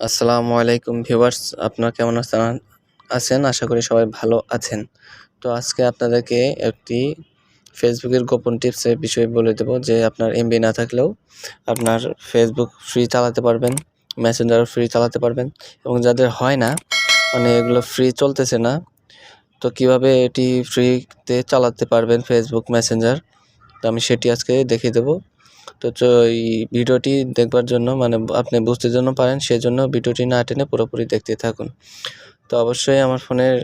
আসসালামু আলাইকুম ভিউয়ার্স, আপনারা কেমন আছেন? আশা করি সবাই ভালো আছেন। তো আজকে আপনাদেরকে একটি ফেসবুকের গোপন টিপসের বিষয়ে বলে দেব যে আপনার এমবি না থাকলেও আপনার ফেসবুক ফ্রি চালাতে পারবেন, মেসেঞ্জারও ফ্রি চালাতে পারবেন এবং যাদের হয় না মানে এগুলো ফ্রি চলতেছে না, তো কিভাবে এটি ফ্রিতে চালাতে পারবেন ফেসবুক মেসেঞ্জার, তো আমি সেটি আজকে দেখিয়ে দেব। তো এই ভিডিওটি দেখবার জন্য মানে আপনি বুঝতে জন্য পারেন সেজন্য ভিডিওটি না টেনে পুরোপুরি দেখতে থাকুন। তো অবশ্যই আমার ফোনের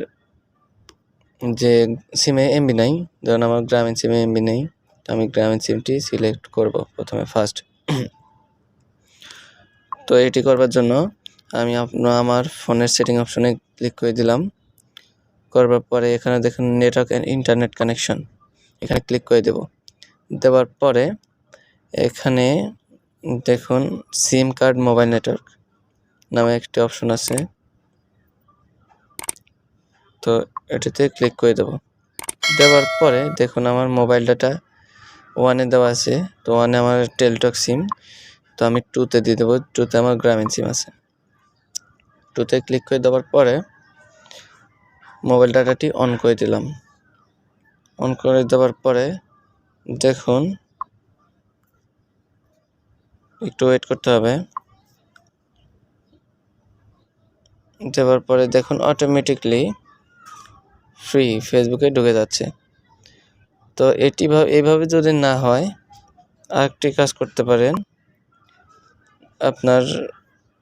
যে সিমে এমবি নাই, ধরুন আমার গ্রামীণ সিমে এমবি নেই, তো আমি গ্রামীণ সিমটি সিলেক্ট করব প্রথমে ফার্স্ট। তো এটি করবার জন্য আমি আমার ফোনের সেটিং অপশনে ক্লিক করে দিলাম। করবার পরে এখানে দেখুন নেটওয়ার্ক অ্যান্ড ইন্টারনেট কানেকশন, এখানে ক্লিক করে দেওয়ার পরে এখানে দেখুন সিম কার্ড মোবাইল নেটওয়ার্ক নামে একটি অপশন আছে, তো এটিতে ক্লিক করে দেওয়ার পরে দেখুন আমার মোবাইল ডাটা 1-এ দেওয়া আছে, তো 1-এ আমার টেলিটক সিম, তো আমি 2-তে দিয়ে দেবো, 2-তে আমার গ্রামীণ সিম আছে। 2-তে ক্লিক করে দেওয়ার পরে মোবাইল ডাটাটি অন করে দিলাম। অন করে দেওয়ার পরে দেখুন একটু ওয়েট করতে হবে। দেওয়ার পরে দেখুন অটোমেটিকলি ফ্রি ফেসবুকে ঢুকে যাচ্ছে। তো এইভাবে যদি না হয় আরেকটি কাজ করতে পারেন, আপনার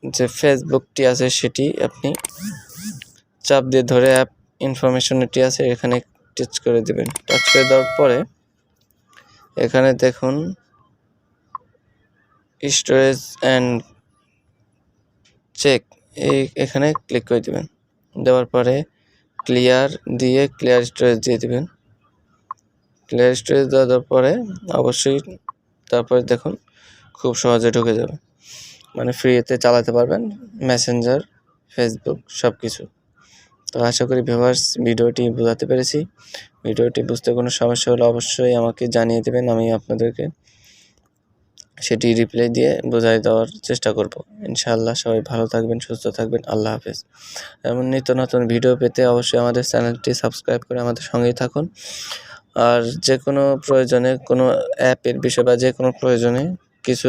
যে ফেসবুকটি আছে সেটি আপনি চাপ দিয়ে ধরে অ্যাপ ইনফরমেশনটি আছে এখানে টাচ করে দেবেন। টাচ করে দেওয়ার পরে এখানে দেখুন স্টোরেজ অ্যান্ড চেক, এখানে ক্লিক করে দেবেন। দেওয়ার পরে ক্লিয়ার স্টোরেজ দিয়ে দেবেন। ক্লিয়ার স্টোরেজ দেওয়ার পরে অবশ্যই তারপরে দেখুন খুব সহজে ঢুকে যাবে, মানে ফ্রিতে চালাতে পারবেন মেসেঞ্জার, ফেসবুক সব কিছু। তো আশা করি ভিউয়ার্স ভিডিওটি বোঝাতে পেরেছি। ভিডিওটি বুঝতে কোনো সমস্যা হলে অবশ্যই আমাকে জানিয়ে দেবেন, আমি আপনাদেরকে সেটি রিপ্লাই দিয়ে বোঝাই দেওয়ার চেষ্টা করব। ইনশাআল্লাহ সবাই ভালো থাকবেন, সুস্থ থাকবেন। আল্লাহ হাফেজ। এমন নিত্য নতুন ভিডিও পেতে অবশ্যই আমাদের চ্যানেলটি সাবস্ক্রাইব করে আমাদের সঙ্গেই থাকুন। আর যে কোনো প্রয়োজনে কোনো অ্যাপের বিষয় বা যে কোনো প্রয়োজনে কিছু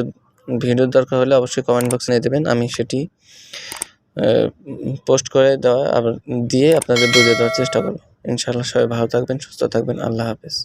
ভিডিওর দরকার হলে অবশ্যই কমেন্ট বক্সে নিয়ে দেবেন, আমি সেটি পোস্ট করে দিয়ে আপনাদের বুঝিয়ে দেওয়ার চেষ্টা করব। ইনশাআল্লাহ সবাই ভালো থাকবেন, সুস্থ থাকবেন। আল্লাহ হাফেজ।